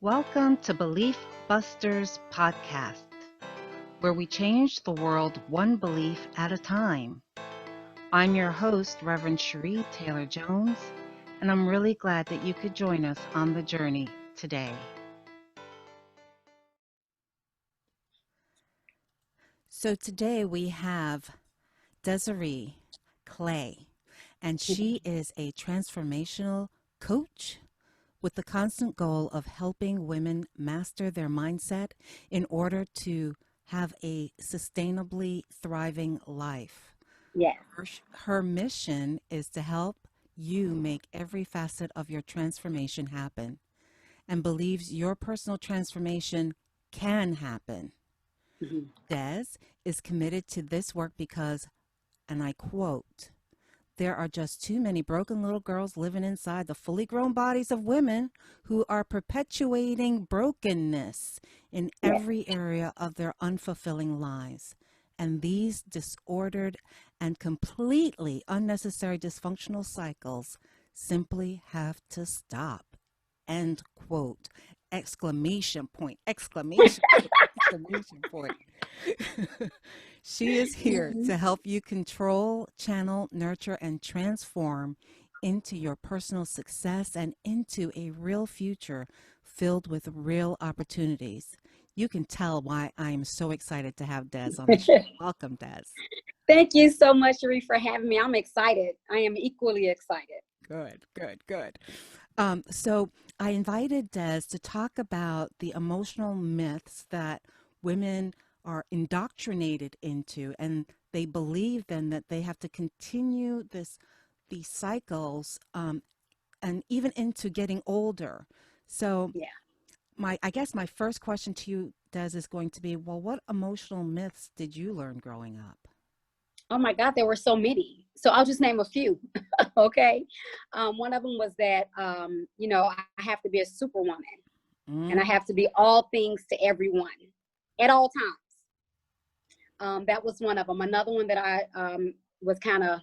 Welcome to Belief Busters Podcast, where we change the world one belief at a time. I'm your host, Reverend Cherie Taylor Jones, and I'm really glad that you could join us on the journey today. So today we have Desiree Clay, and she is a transformational coach with the constant goal of helping women master their mindset in order to have a sustainably thriving life. Yes. Her mission is to help you make every facet of your transformation happen and believes your personal transformation can happen. Mm-hmm. Des is committed to this work because, and I quote, there are just too many broken little girls living inside the fully grown bodies of women who are perpetuating brokenness in Yes. every area of their unfulfilling lives. And these disordered and completely unnecessary dysfunctional cycles simply have to stop. End quote. Exclamation point, exclamation point, exclamation point. She is here Mm-hmm. to help you control, channel, nurture, and transform into your personal success and into a real future filled with real opportunities. You can tell why I am so excited to have Des on the show. Welcome, Des. Thank you so much, Sheree, for having me. I'm excited. I am equally excited. Good, good, good. So I invited Des to talk about the emotional myths that women are indoctrinated into, and they believe then that they have to continue these cycles, and even into getting older. So Yeah. I guess my first question to you, Des, is going to be, well, what emotional myths did you learn growing up? Oh my God, there were so many. So I'll just name a few. Okay. One of them was that, I have to be a superwoman and I Mm, have to be all things to everyone at all times. That was one of them. Another one that I was kind of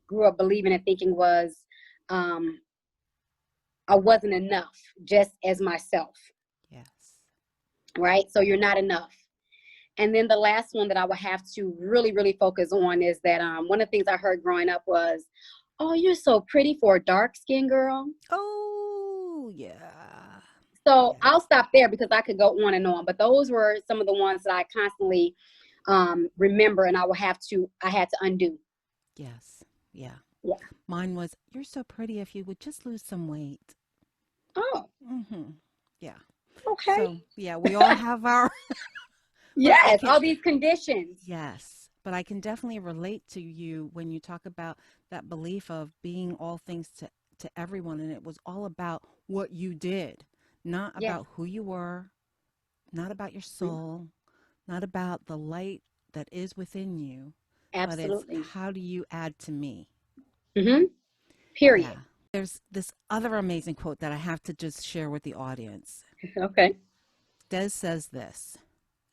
grew up believing and thinking was um, I wasn't enough just as myself. yes. Right. So you're not enough. And then the last one that I would have to really, really focus on is that one of the things I heard growing up was, "Oh, you're so pretty for a dark skinned girl." Oh, yeah. So Yeah. I'll stop there because I could go on and on. But those were some of the ones that I constantly remember, and I had to undo. Yes. Yeah. Yeah. Mine was, you're so pretty if you would just lose some weight. Oh, Mm-hmm. Yeah. okay. So, yeah, we all have our, but I Yes, can, all these conditions. yes, but I can definitely relate to you when you talk about that belief of being all things to everyone. And it was all about what you did, not Yeah, about who you were, not about your soul, not about the light that is within you, but it's absolutely. how do you add to me? Mm-hmm. Yeah. Period. There's this other amazing quote that I have to just share with the audience. Okay. Des says this: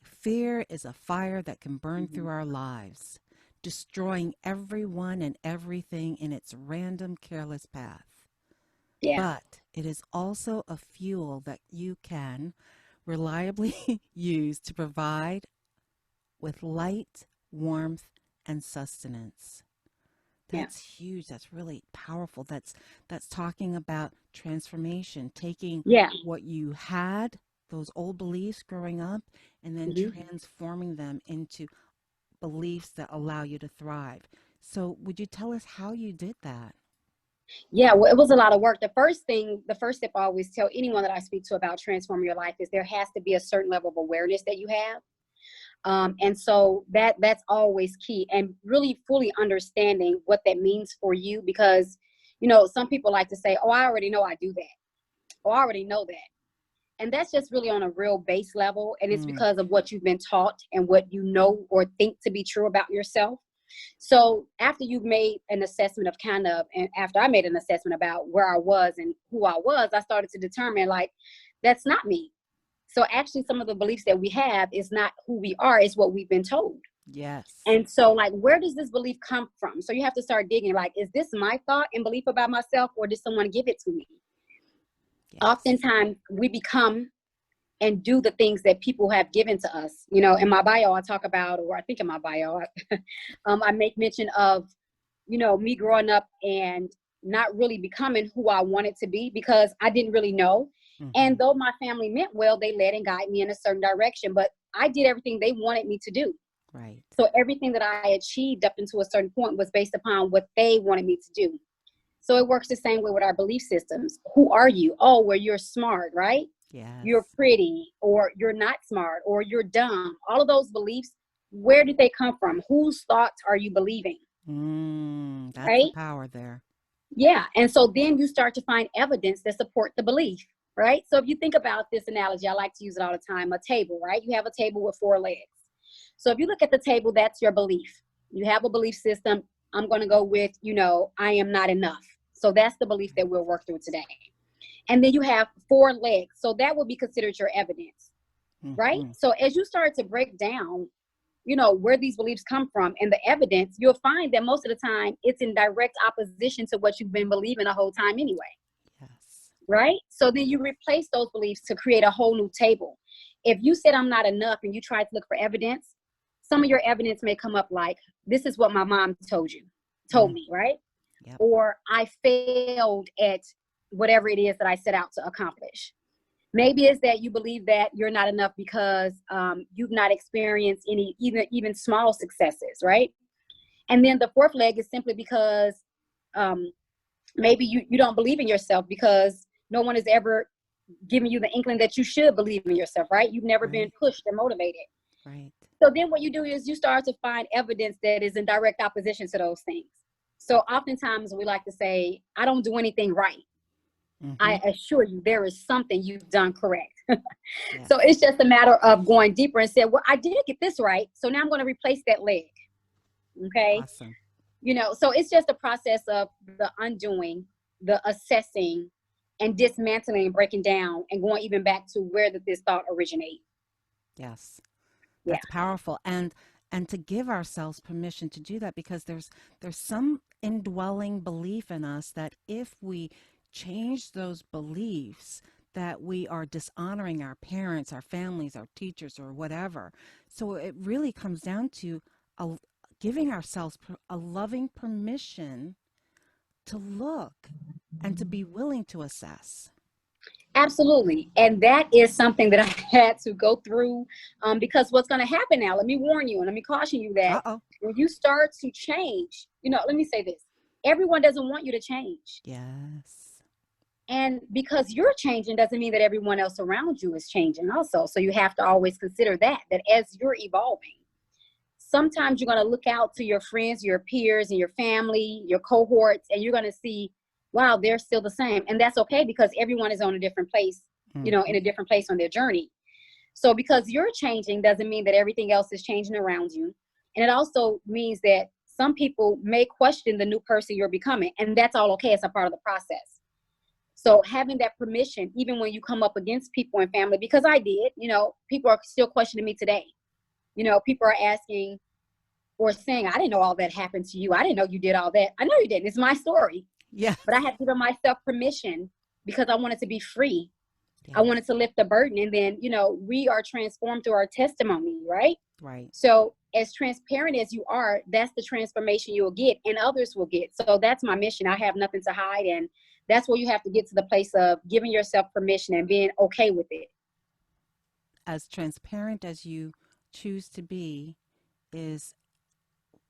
fear is a fire that can burn through Mm-hmm. our lives, destroying everyone and everything in its random, careless path. Yeah. But it is also a fuel that you can reliably use to provide with light, warmth, and sustenance. Yeah. That's huge. That's really powerful. That's talking about transformation, taking Yeah. what you had, those old beliefs growing up, and then Mm-hmm. transforming them into beliefs that allow you to thrive. So, would you tell us how you did that? Yeah, well, it was a lot of work. The first step I always tell anyone that I speak to about transforming your life is there has to be a certain level of awareness that you have. And so that's always key, and really fully understanding what that means for you, because some people like to say, "Oh, I already know I do that," or "I already know that," and that's just really on a real base level, and it's Mm, because of what you've been taught and what you know or think to be true about yourself. So after you've made an assessment of and after I made an assessment about where I was and who I was, I started to determine, like, that's not me. So actually some of the beliefs that we have is not who we are, it's what we've been told. yes. And so, like, where does this belief come from? So you have to start digging, like, is this my thought and belief about myself, or did someone give it to me? Yes. Oftentimes we become and do the things that people have given to us. You know, in my bio, I talk about, or I think in my bio, I make mention of, you know, me growing up and not really becoming who I wanted to be because I didn't really know. And though my family meant well, they led and guided me in a certain direction, but I did everything they wanted me to do. Right. So everything that I achieved up until a certain point was based upon what they wanted me to do. So it works the same way with our belief systems. Who are you? Oh, well, you're smart, right? Yes. You're pretty, or you're not smart, or you're dumb. All of those beliefs, where did they come from? Whose thoughts are you believing? That's Right? the power there. Yeah. And so then you start to find evidence that support the belief, right? So if you think about this analogy, I like to use it all the time, a table, right? You have a table with 4 legs. So if you look at the table, that's your belief. You have a belief system. I'm going to go with, you know, I am not enough. So that's the belief that we'll work through today. And then you have 4 legs. So that will be considered your evidence, right? So as you start to break down, you know, where these beliefs come from and the evidence, you'll find that most of the time it's in direct opposition to what you've been believing the whole time anyway. Yes. Right? So then you replace those beliefs to create a whole new table. If you said I'm not enough and you try to look for evidence, some of your evidence may come up like, this is what my mom told me, right? Yep. Or I failed at whatever it is that I set out to accomplish. Maybe it's that you believe that you're not enough because you've not experienced any even small successes, right? And then the 4th leg is simply because maybe you don't believe in yourself because no one has ever given you the inkling that you should believe in yourself, right? You've never been pushed and motivated. Right. So then what you do is you start to find evidence that is in direct opposition to those things. So oftentimes we like to say, I don't do anything right. I assure you there is something you've done correct. Yes. So it's just a matter of going deeper and say, well, I did get this right. So now I'm going to replace that leg. Okay. Awesome. You know, so it's just a process of the undoing, the assessing, and dismantling and breaking down and going even back to where did this thought originate. Yes. Yeah. That's powerful. And to give ourselves permission to do that, because there's some indwelling belief in us that if we change those beliefs, that we are dishonoring our parents, our families, our teachers, or whatever. So it really comes down to giving ourselves a loving permission to look and to be willing to assess. Absolutely. And that is something that I had to go through because what's going to happen now, let me warn you and let me caution you that when you start to change, you know, let me say this, everyone doesn't want you to change. Yes. And because you're changing doesn't mean that everyone else around you is changing also. So you have to always consider that as you're evolving, sometimes you're going to look out to your friends, your peers, and your family, your cohorts, and you're going to see, wow, they're still the same. And that's okay because everyone is on a different place, you know, in a different place on their journey. So because you're changing doesn't mean that everything else is changing around you. And it also means that some people may question the new person you're becoming. And that's all okay. It's a part of the process. So having that permission, even when you come up against people and family, because I did, you know, people are still questioning me today. You know, people are asking or saying, I didn't know all that happened to you. I didn't know you did all that. I know you didn't. It's my story. Yeah. But I had to give myself permission because I wanted to be free. Yes. I wanted to lift the burden. And then, you know, we are transformed through our testimony, right? Right. So as transparent as you are, that's the transformation you'll get and others will get. So that's my mission. I have nothing to hide. And that's where you have to get to the place of giving yourself permission and being okay with it. As transparent as you choose to be is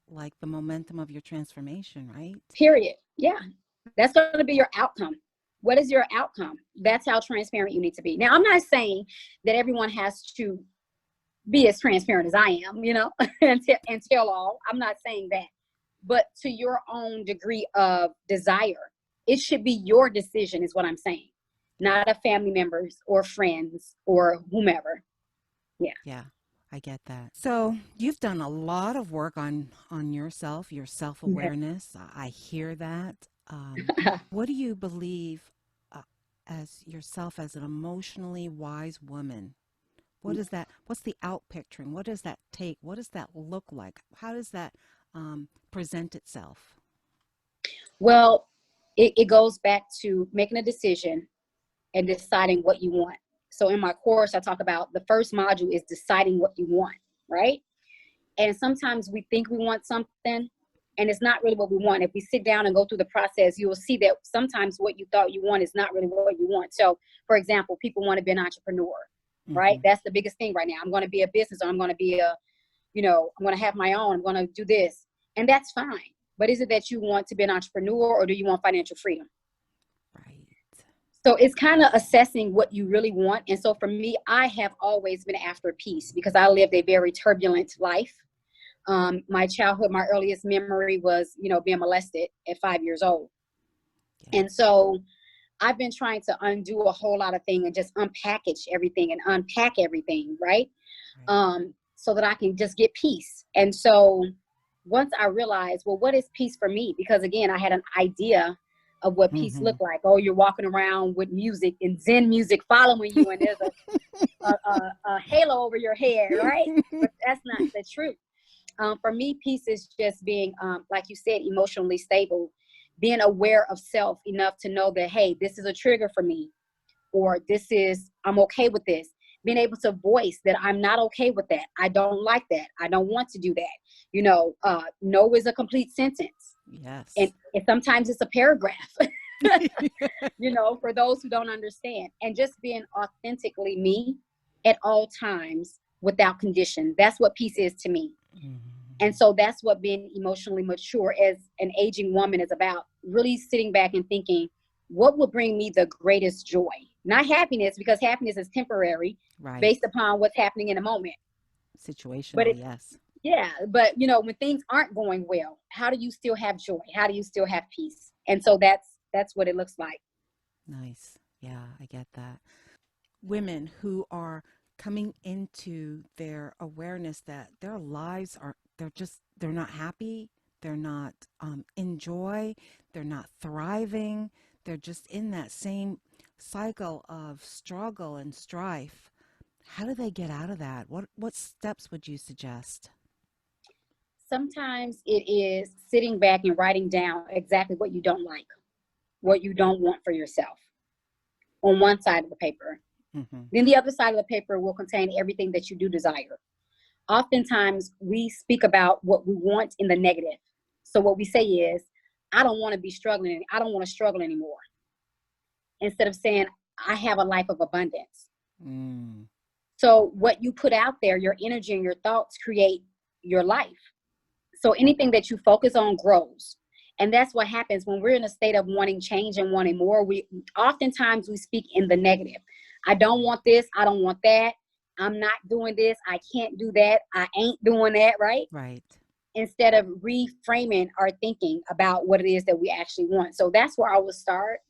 like the momentum of your transformation, right? Period. Yeah. That's going to be your outcome. What is your outcome? That's how transparent you need to be. Now, I'm not saying that everyone has to be as transparent as I am, you know, and tell all. I'm not saying that. But to your own degree of desire, it should be your decision is what I'm saying, not a family member's or friends or whomever. Yeah. Yeah, I get that. So you've done a lot of work on yourself, your self-awareness. I hear that. What do you believe as yourself as an emotionally wise woman? What is that? What's the out picturing? What does that take? What does that look like? How does that present itself? Well, it goes back to making a decision and deciding what you want. So in my course, I talk about the first module is deciding what you want, right? And sometimes we think we want something and it's not really what we want. If we sit down and go through the process, you will see that sometimes what you thought you want is not really what you want. So for example, people want to be an entrepreneur, right? Mm-hmm. That's the biggest thing right now. I'm going to be a business, or I'm going to be I'm going to have my own, I'm going to do this. And that's fine. But is it that you want to be an entrepreneur, or do you want financial freedom? Right. So it's kind of assessing what you really want. And so for me, I have always been after peace because I lived a very turbulent life. My childhood, my earliest memory was, being molested at 5 years old. Yeah. And so I've been trying to undo a whole lot of things and just unpackage everything and unpack everything, right? Right. So that I can just get peace. And so once I realized, well, what is peace for me? Because again, I had an idea of what peace Mm-hmm. looked like. Oh, you're walking around with music and Zen music following you, and there's a halo over your head, right? But that's not the truth. For me, peace is just being, like you said, emotionally stable, being aware of self enough to know that, hey, this is a trigger for me, or I'm okay with this. Being able to voice that I'm not okay with that. I don't like that. I don't want to do that. No is a complete sentence. And Yes. sometimes it's a paragraph, for those who don't understand. And just being authentically me at all times without condition. That's what peace is to me. Mm-hmm. And so that's what being emotionally mature as an aging woman is about. Really sitting back and thinking, what will bring me the greatest joy? Not happiness, because happiness is temporary Right. based upon what's happening in a moment. But Situational, yes. but when things aren't going well, how do you still have joy? How do you still have peace? And so that's what it looks like. Nice. Yeah, I get that. Women who are coming into their awareness that their lives are, they're not happy, they're not in joy, they're not thriving, they're just in that same cycle of struggle and strife. How do they get out of that? What steps would you suggest? Sometimes it is sitting back and writing down exactly what you don't like, what you don't want for yourself on one side of the paper. Mm-hmm. Then the other side of the paper will contain everything that you do desire. Oftentimes, we speak about what we want in the negative. So what we say is, I don't want to be struggling. I don't want to struggle anymore. Instead of saying, I have a life of abundance. Mm. So what you put out there, your energy and your thoughts create your life. So anything that you focus on grows. And that's what happens when we're in a state of wanting change and wanting more. We speak in the negative. I don't want this. I don't want that. I'm not doing this. I can't do that. I ain't doing that, right? Right. Instead of reframing our thinking about what it is that we actually want. So that's where I would start,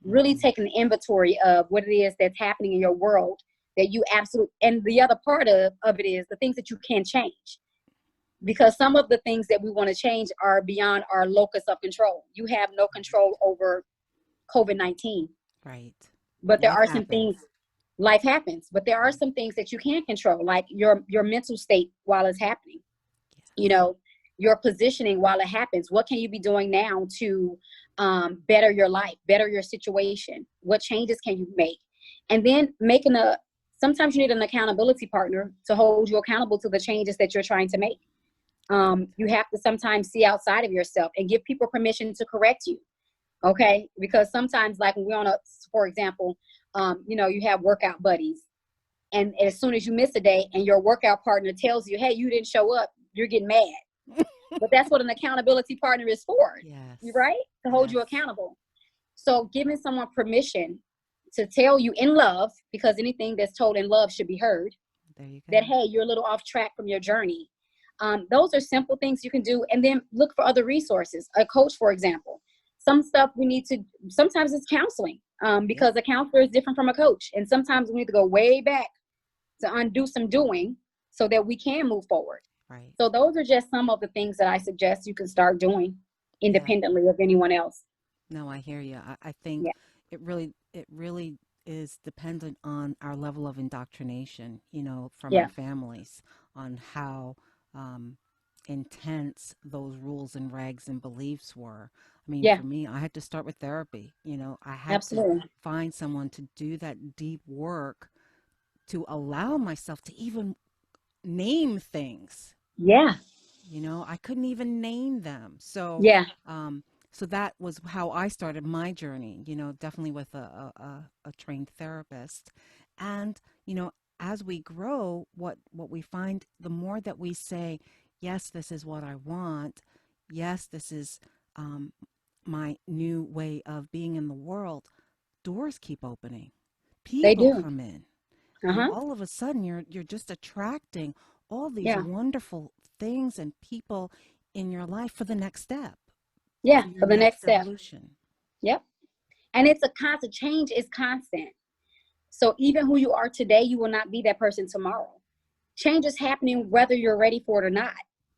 really Mm-hmm. taking an inventory of what it is that's happening in your world that you absolutely, and the other part of it is the things that you can change. Because some of the things that we want to change are beyond our locus of control. You have no control over COVID-19, Right. but there Life are some happens. things, life happens, but there are some things that you can control, like your mental state while it's happening, you Yes. know, your positioning while it happens. What can you be doing now to better your life, better your situation? What changes can you make? And then sometimes you need an accountability partner to hold you accountable to the changes that you're trying to make. Right. You have to sometimes see outside of yourself and give people permission to correct you. Okay. Because sometimes, like when we're for example, you have workout buddies. And as soon as you miss a day and your workout partner tells you, hey, you didn't show up, you're getting mad. But that's what an accountability partner is for, Yes. right? To hold Yes. you accountable. So giving someone permission to tell you in love, because anything that's told in love should be heard, There you that, go. hey, you're a little off track from your journey. Those are simple things you can do. And then look for other resources. A coach, for example. Some stuff sometimes it's counseling, Yep. because a counselor is different from a coach. And sometimes we need to go way back to undo some doing so that we can move forward. Right. So those are just some of the things that I suggest you can start doing Yeah. independently of anyone else. No, I hear you. I think Yeah. it really is dependent on our level of indoctrination, from Yeah. our families on how um, intense those rules and regs and beliefs were. I mean, Yeah. for me, I had to start with therapy. I had to Absolutely. find someone to do that deep work to allow myself to even name things. Yeah. I couldn't even name them. So, Yeah. so that was how I started my journey, definitely with a trained therapist. And, as we grow, what we find, the more that we say, yes, this is what I want. Yes, this is um, my new way of being in the world. Doors keep opening. They People do. come in. And Uh-huh. all of a sudden you're just attracting all these Yeah. wonderful things and people in your life for the next step, Yeah. for your For the next next step. evolution. Yep. And it's a constant change is constant. So even who you are today, you will not be that person tomorrow. Change is happening whether you're ready for it or not,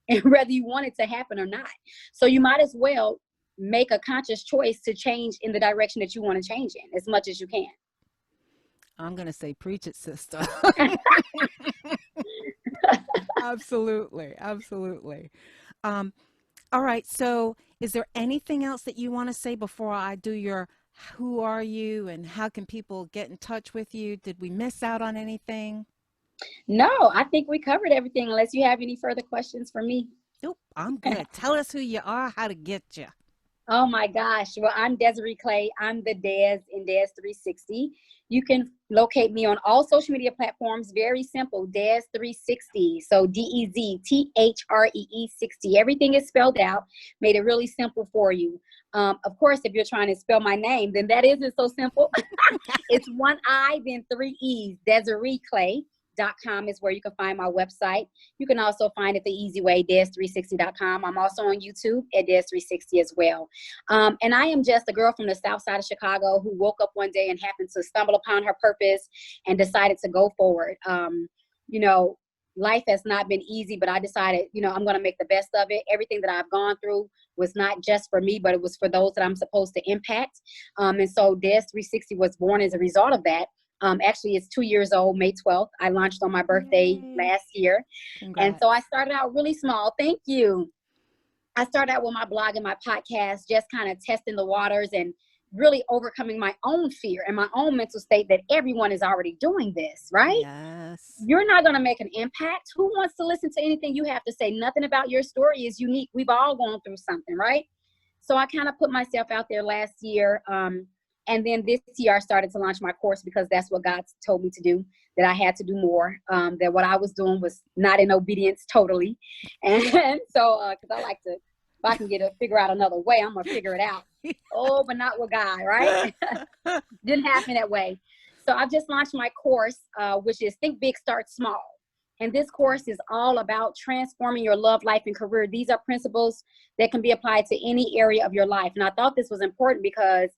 and whether you want it to happen or not. So you might as well make a conscious choice to change in the direction that you want to change in as much as you can. I'm going to say, preach it, sister. Absolutely. Absolutely. Um, all right. So, is there anything else that you want to say before I do your who are you and how can people get in touch with you? Did we miss out on anything? No, I think we covered everything unless you have any further questions for me. Nope, I'm good. Tell us who you are, how to get you. Oh my gosh. Well, I'm Desiree Clay. I'm the Des in Des 360. You can locate me on all social media platforms. Very simple, Des 360. So DEZTHREE 60. Everything is spelled out, made it really simple for you. Of course, if you're trying to spell my name, then that isn't so simple. It's one I, then three E's. Desiree Clay. .com is where you can find my website. You can also find it the easy way, des360.com. I'm also on YouTube at des360 as well. And I am just a girl from the south side of Chicago who woke up one day and happened to stumble upon her purpose and decided to go forward. You know, life has not been easy, but I decided, I'm going to make the best of it. Everything that I've gone through was not just for me, but it was for those that I'm supposed to impact. And so Des 360 was born as a result of that. Actually, it's 2 years old, May 12th. I launched on my birthday Yay. last year. And so Congrats. I started out really small. Thank you. I started out with my blog and my podcast, just kind of testing the waters and really overcoming my own fear and my own mental state that everyone is already doing this, right? Yes. You're not going to make an impact. Who wants to listen to anything you have to say? Nothing about your story is unique. We've all gone through something, right? So I kind of put myself out there last year. And then this year I started to launch my course because that's what God told me to do, that I had to do more, that what I was doing was not in obedience totally. And so, cause I like to, if I can figure out another way, I'm going to figure it out. Oh, but not with God, right? Didn't happen that way. So I've just launched my course, which is Think Big, Start Small. And this course is all about transforming your love, life, and career. These are principles that can be applied to any area of your life. And I thought this was important because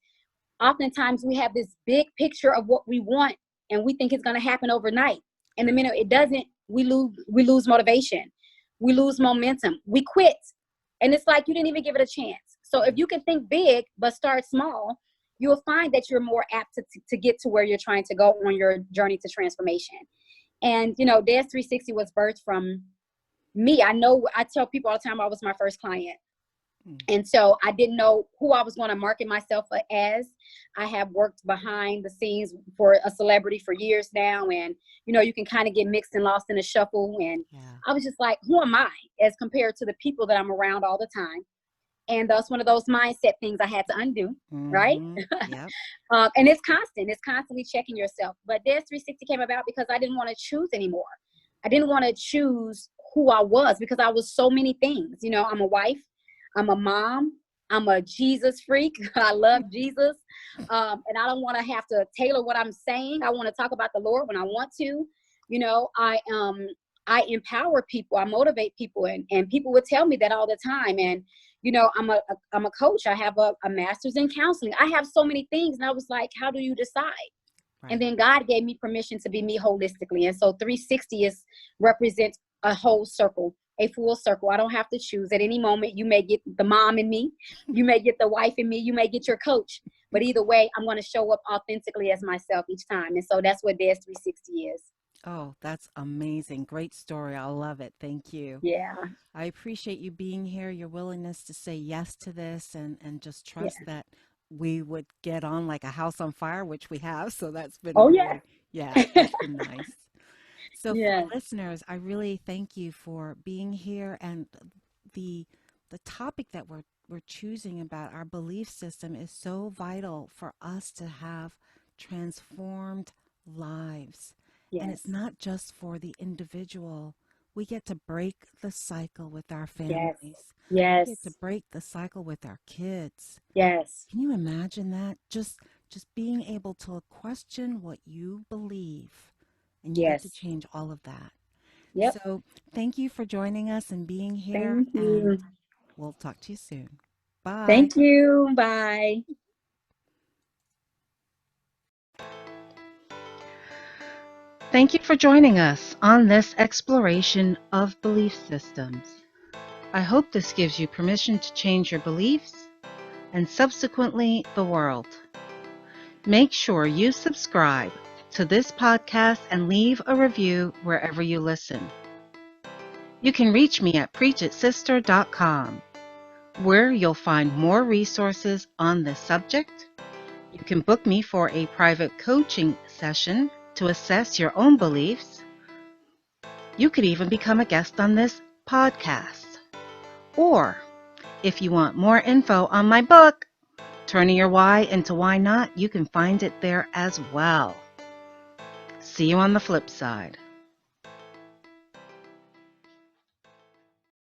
oftentimes we have this big picture of what we want and we think it's going to happen overnight. And the minute it doesn't, we lose motivation. We lose momentum. We quit. And it's like you didn't even give it a chance. So if you can think big but start small, you'll find that you're more apt to get to where you're trying to go on your journey to transformation. And, Dance 360 was birthed from me. I tell people all the time I was my first client. And so I didn't know who I was going to market myself as. I have worked behind the scenes for a celebrity for years now. And, you can kind of get mixed and lost in the shuffle. And Yeah. I was just like, who am I as compared to the people that I'm around all the time? And that's one of those mindset things I had to undo, right? Yep. And it's constant. It's constantly checking yourself. But Des 360 came about because I didn't want to choose anymore. I didn't want to choose who I was because I was so many things. I'm a wife. I'm a mom. I'm a Jesus freak. I love Jesus. And I don't want to have to tailor what I'm saying. I want to talk about the Lord when I want to. I empower people. I motivate people. And people would tell me that all the time. And, I'm a coach. I have a master's in counseling. I have so many things. And I was like, how do you decide? Right. And then God gave me permission to be me holistically. And so 360 represents a whole circle, a full circle. I don't have to choose. At any moment, you may get the mom in me, you may get the wife in me, you may get your coach. But either way, I'm going to show up authentically as myself each time. And so that's what Des 360 is. Oh, that's amazing. Great story. I love it. Thank you. Yeah. I appreciate you being here, your willingness to say yes to this and just Yeah. trust that we would get on like a house on fire, which we have. So that's been Oh, yeah. really, Yes, that's been nice. So for Yeah. listeners, I really thank you for being here, and the the topic that we're choosing about our belief system is so vital for us to have transformed lives. And it's Yes. not just for the individual. We get to break the cycle with our Yes. families. We get to Yes. break the cycle with our kids. Yes. Can you imagine that? Just being able to question what you believe, and you get to Yes. change all of that. Yep. So, thank you for joining us and being here, Thank and you. we'll talk to you soon. Bye. Thank you. Bye. Thank you for joining us on this exploration of belief systems. I hope this gives you permission to change your beliefs and subsequently the world. Make sure you subscribe to this podcast and leave a review wherever you listen. You can reach me at preachitsister.com, where you'll find more resources on this subject. You can book me for a private coaching session to assess your own beliefs. You could even become a guest on this podcast. Or, if you want more info on my book, Turning Your Why into Why Not, you can find it there as well. See you on the flip side.